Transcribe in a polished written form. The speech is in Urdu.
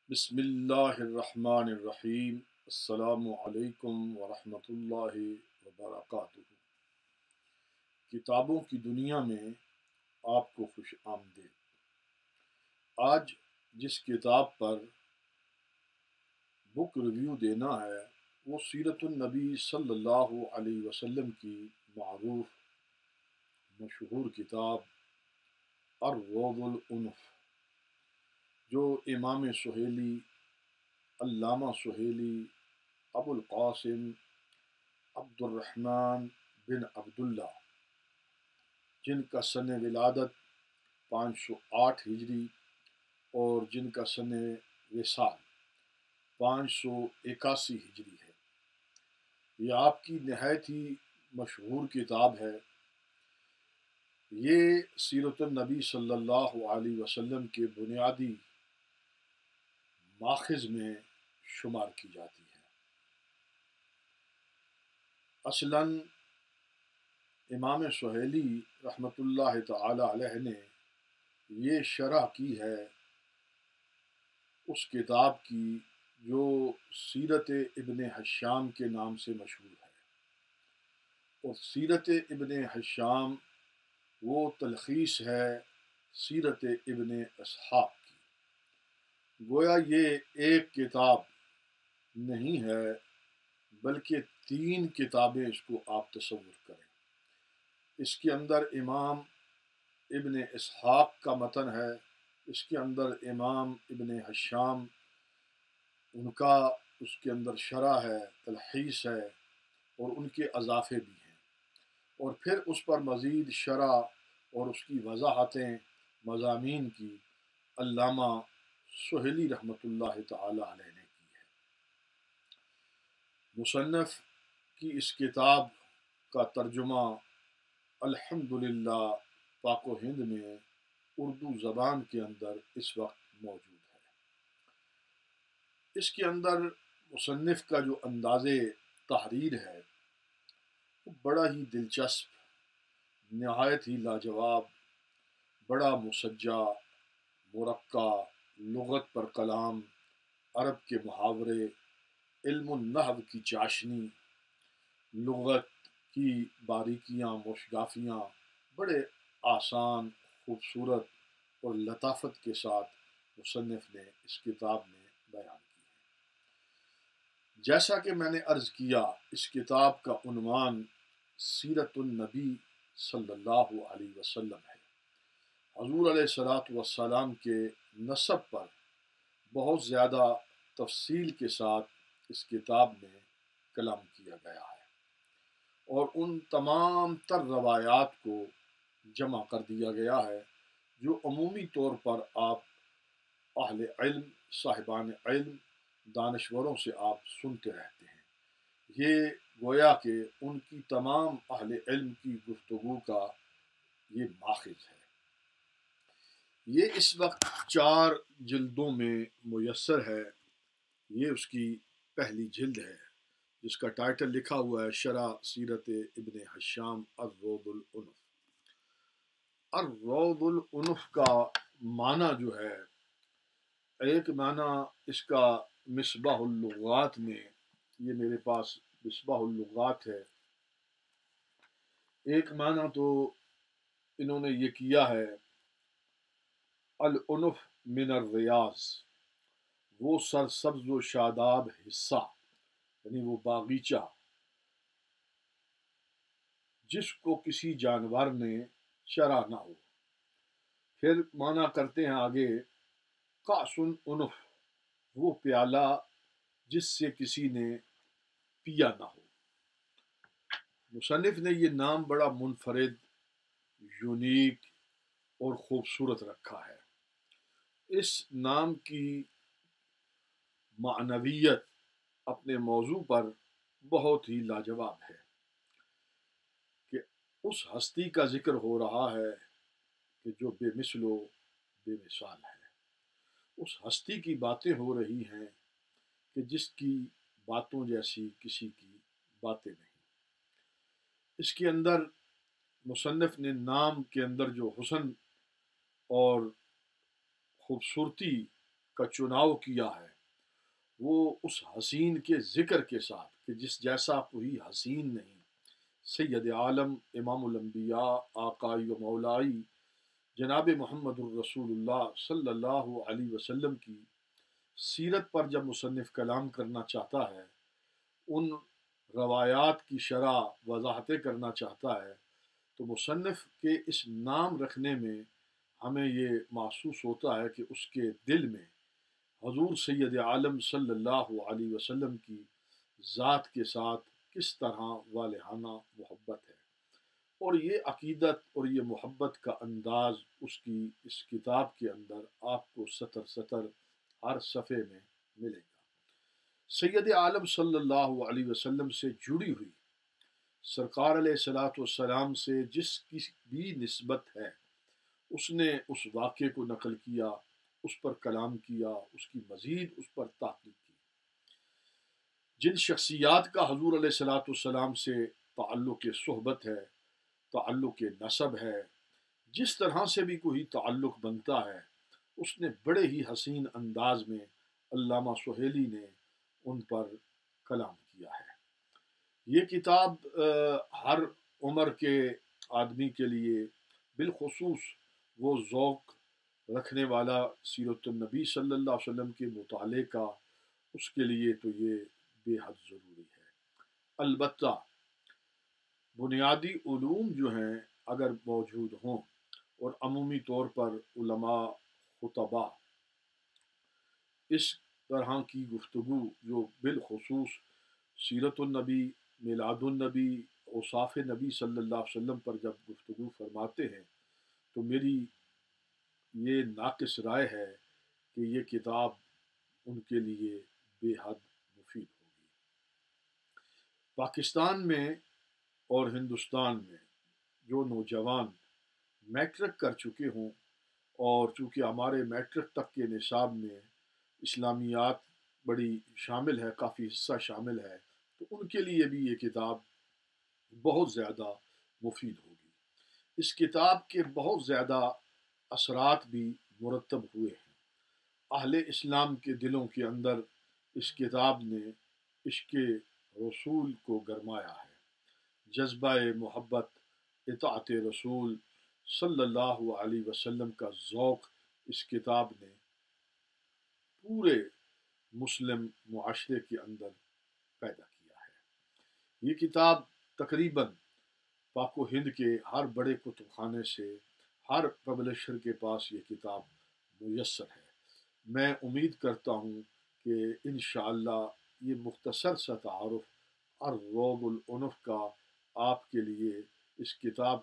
بسم اللہ الرحمن الرحیم۔ السلام علیکم ورحمۃ اللہ وبرکاتہ۔ کتابوں کی دنیا میں آپ کو خوش آمدید۔ آج جس کتاب پر بک ریویو دینا ہے وہ سیرت النبی صلی اللہ علیہ وسلم کی معروف مشہور کتاب الروض الانف، جو امام سہیلی علامہ سہیلی ابو القاسم عبد الرحمن بن عبداللہ، جن کا سن ولادت 508 ہجری اور جن کا سن وصال 581 ہجری ہے، یہ آپ کی نہایت ہی مشہور کتاب ہے۔ یہ سیرت النبی صلی اللہ علیہ وسلم کے بنیادی ماخذ میں شمار کی جاتی ہے۔ اصلاً امام سہیلی رحمۃ اللہ تعالی علیہ نے یہ شرح کی ہے اس کتاب کی جو سیرت ابن حشام کے نام سے مشہور ہے، اور سیرت ابن حشام وہ تلخیص ہے سیرت ابن اسحاق کی۔ گویا یہ ایک کتاب نہیں ہے بلکہ 3 کتابیں اس کو آپ تصور کریں۔ اس کے اندر امام ابن اسحاق کا متن ہے، اس کے اندر امام ابن حشام ان کا اس کے اندر شرح ہے، تلخیص ہے، اور ان کے اضافے بھی ہیں، اور پھر اس پر مزید شرح اور اس کی وضاحتیں مضامین کی علامہ سہیلی رحمۃ اللہ تعالی علیہ نے کی ہے۔ مصنف کی اس کتاب کا ترجمہ الحمدللہ پاک و ہند میں اردو زبان کے اندر اس وقت موجود ہے۔ اس کے اندر مصنف کا جو انداز تحریر ہے وہ بڑا ہی دلچسپ، نہایت ہی لاجواب، بڑا مسجع، مرقع، لغت پر کلام، عرب کے محاورے، علم النحو کی چاشنی، لغت کی باریکیاں مشگافیاں بڑے آسان، خوبصورت اور لطافت کے ساتھ مصنف نے اس کتاب میں بیان کی ہے۔ جیسا کہ میں نے عرض کیا، اس کتاب کا عنوان سیرت النبی صلی اللہ علیہ وسلم ہے۔ حضور علیہ الصلاۃ والسلام کے نسب پر بہت زیادہ تفصیل کے ساتھ اس کتاب میں کلام کیا گیا ہے، اور ان تمام تر روایات کو جمع کر دیا گیا ہے جو عمومی طور پر آپ اہل علم، صاحبان علم، دانشوروں سے آپ سنتے رہتے ہیں۔ یہ گویا کہ ان کی تمام اہل علم کی گفتگو کا یہ ماخذ ہے۔ یہ اس وقت 4 جلدوں میں میسر ہے۔ یہ اس کی پہلی جلد ہے جس کا ٹائٹل لکھا ہوا ہے شرح سیرت ابن حشام الروض الانف۔ الروض الانف کا معنی جو ہے، ایک معنی اس کا مصباح اللغات میں، یہ میرے پاس مصباح اللغات ہے، ایک معنی تو انہوں نے یہ کیا ہے العنف من الریاض، وہ سرسبز و شاداب حصہ، یعنی وہ باغیچہ جس کو کسی جانور نے چرا نہ ہو۔ پھر معنی کرتے ہیں آگے کاس عنف، وہ پیالہ جس سے کسی نے پیا نہ ہو۔ مصنف نے یہ نام بڑا منفرد، یونیک اور خوبصورت رکھا ہے۔ اس نام کی معنویت اپنے موضوع پر بہت ہی لاجواب ہے کہ اس ہستی کا ذکر ہو رہا ہے کہ جو بے مثل و بے مثال ہے۔ اس ہستی کی باتیں ہو رہی ہیں کہ جس کی باتوں جیسی کسی کی باتیں نہیں۔ اس کے اندر مصنف نے نام کے اندر جو حسن اور خوبصورتی کا چناؤ کیا ہے وہ اس حسین کے ذکر کے ساتھ کہ جس جیسا کوئی حسین نہیں، سید عالم امام الانبیاء آقائی و مولائی جناب محمد الرسول اللہ صلی اللہ علیہ وسلم کی سیرت پر جب مصنف کلام کرنا چاہتا ہے، ان روایات کی شرح وضاحتیں کرنا چاہتا ہے، تو مصنف کے اس نام رکھنے میں ہمیں یہ محسوس ہوتا ہے کہ اس کے دل میں حضور سید عالم صلی اللہ علیہ وسلم کی ذات کے ساتھ کس طرح والہانہ محبت ہے، اور یہ عقیدت اور یہ محبت کا انداز اس کی اس کتاب کے اندر آپ کو سطر سطر ہر صفحے میں ملے گا۔ سید عالم صلی اللہ علیہ وسلم سے جڑی ہوئی سرکار علیہ الصلوۃ والسلام سے جس کی بھی نسبت ہے، اس نے اس واقعے کو نقل کیا، اس پر کلام کیا، اس کی مزید اس پر تحقیق کی۔ جن شخصیات کا حضور علیہ الصلوۃ والسلام سے تعلق صحبت ہے، تعلق نسب ہے، جس طرح سے بھی کوئی تعلق بنتا ہے، اس نے بڑے ہی حسین انداز میں علامہ سہیلی نے ان پر کلام کیا ہے۔ یہ کتاب ہر عمر کے آدمی کے لیے، بالخصوص وہ ذوق رکھنے والا سیرت النبی صلی اللہ علیہ وسلم کے مطالعے کا، اس کے لیے تو یہ بے حد ضروری ہے۔ البتہ بنیادی علوم جو ہیں اگر موجود ہوں، اور عمومی طور پر علماء خطباء اس طرح کی گفتگو جو بالخصوص سیرت النبی، میلاد النبی، اوصاف نبی صلی اللہ علیہ وسلم پر جب گفتگو فرماتے ہیں، تو میری یہ ناقص رائے ہے کہ یہ کتاب ان کے لیے بے حد مفید ہوگی۔ پاکستان میں اور ہندوستان میں جو نوجوان میٹرک کر چکے ہوں، اور چونکہ ہمارے میٹرک تک کے نصاب میں اسلامیات بڑی شامل ہے، کافی حصہ شامل ہے، تو ان کے لیے بھی یہ کتاب بہت زیادہ مفید ہوگی۔ اس کتاب کے بہت زیادہ اثرات بھی مرتب ہوئے ہیں۔ اہل اسلام کے دلوں کے اندر اس کتاب نے عشق رسول کو گرمایا ہے، جذبہ محبت، اطاعت رسول صلی اللہ علیہ وسلم کا ذوق اس کتاب نے پورے مسلم معاشرے کے اندر پیدا کیا ہے۔ یہ کتاب تقریباً پاک و ہند کے ہر بڑے کتب خانے سے، ہر پبلشر کے پاس یہ کتاب میسر ہے۔ میں امید کرتا ہوں کہ انشاءاللہ یہ مختصر سا تعارف الروض العنف کا آپ کے لیے اس کتاب